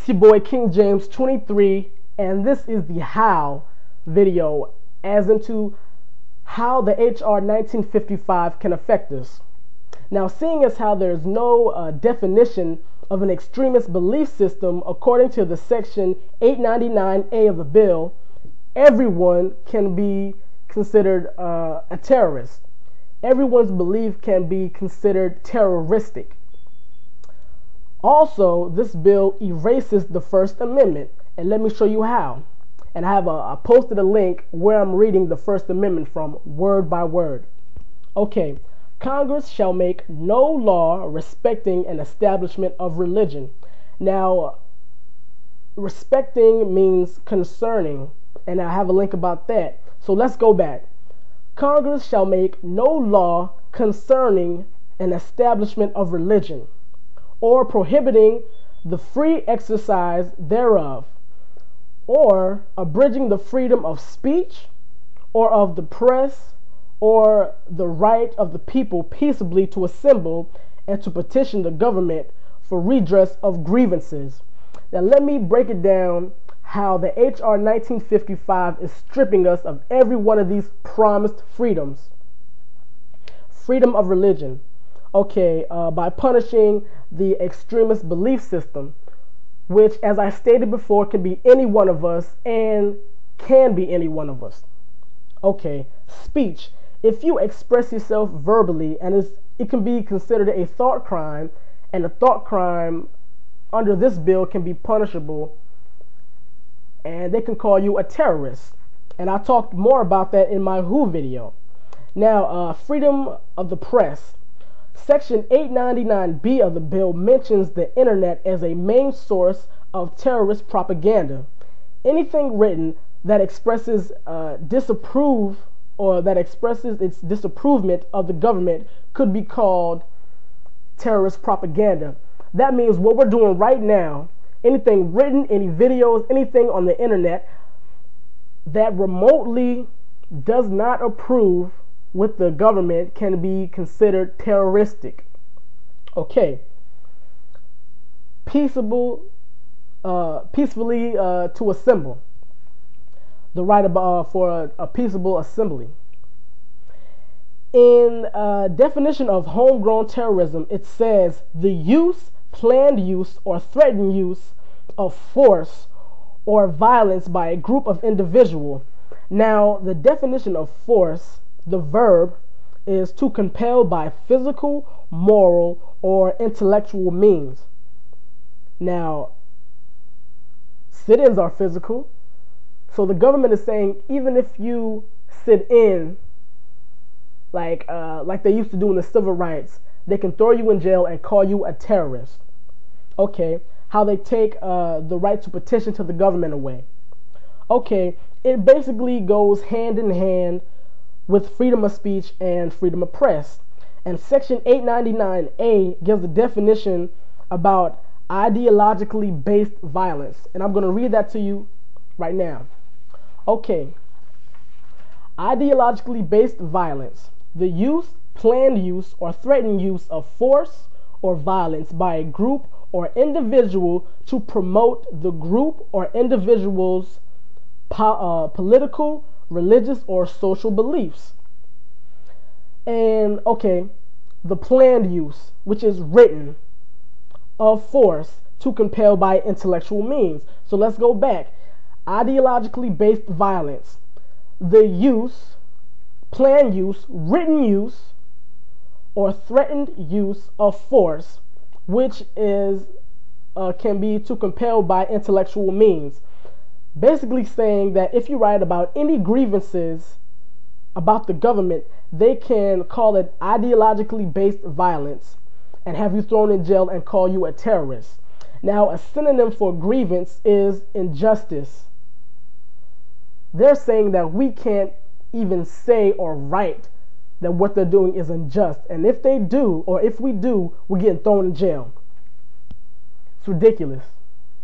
It's your boy King James 23, and this is the how video, as into how the H.R. 1955 can affect us. Now, seeing as how there's no definition of an extremist belief system according to the section 899A of the bill, everyone can be considered a terrorist. Everyone's belief can be considered terroristic. Also, this bill erases the First Amendment, and let me show you how. And I posted a link where I'm reading the First Amendment from, word by word. Okay, Congress shall make no law respecting an establishment of religion. Now, respecting means concerning, and I have a link about that. So let's go back. Congress shall make no law concerning an establishment of religion, or prohibiting the free exercise thereof, or abridging the freedom of speech, or of the press, or the right of the people peaceably to assemble and to petition the government for redress of grievances. Now let me break it down how the H.R. 1955 is stripping us of every one of these promised freedoms. Freedom of religion. Okay, by punishing the extremist belief system, which, as I stated before, can be any one of us and can be any one of us. Okay, speech. If you express yourself verbally, and it can be considered a thought crime, and a thought crime under this bill can be punishable, and they can call you a terrorist. And I talked more about that in my Who video. Now, freedom of the press. Section 899B of the bill mentions the internet as a main source of terrorist propaganda. Anything written that expresses disapprove or that expresses its disapprovement of the government could be called terrorist propaganda. That means what we're doing right now, anything written, any videos, anything on the internet that remotely does not approve with the government can be considered terroristic. Okay. Peaceably to assemble. The right for a peaceable assembly. In definition of homegrown terrorism, it says the use, planned use, or threatened use of force or violence by a group of individuals. Now, the definition of force, the verb, is to compel by physical, moral, or intellectual means. Now, sit-ins are physical. So the government is saying even if you sit in, like they used to do in the civil rights, they can throw you in jail and call you a terrorist. Okay, how they take the right to petition to the government away. Okay, it basically goes hand in hand with freedom of speech and freedom of press. And Section 899A gives a definition about ideologically based violence. And I'm going to read that to you right now. Okay. Ideologically based violence. The use, planned use, or threatened use of force or violence by a group or individual to promote the group or individual's political, religious, or social beliefs. And okay, the planned use, which is written, of force to compel by intellectual means. So let's go back. Ideologically based violence. The use, planned use, written use, or threatened use of force, which is can be to compel by intellectual means. Basically saying that if you write about any grievances about the government, they can call it ideologically based violence and have you thrown in jail and call you a terrorist. Now, a synonym for grievance is injustice. They're saying that we can't even say or write that what they're doing is unjust. And if they do, or if we do, we're getting thrown in jail. It's ridiculous.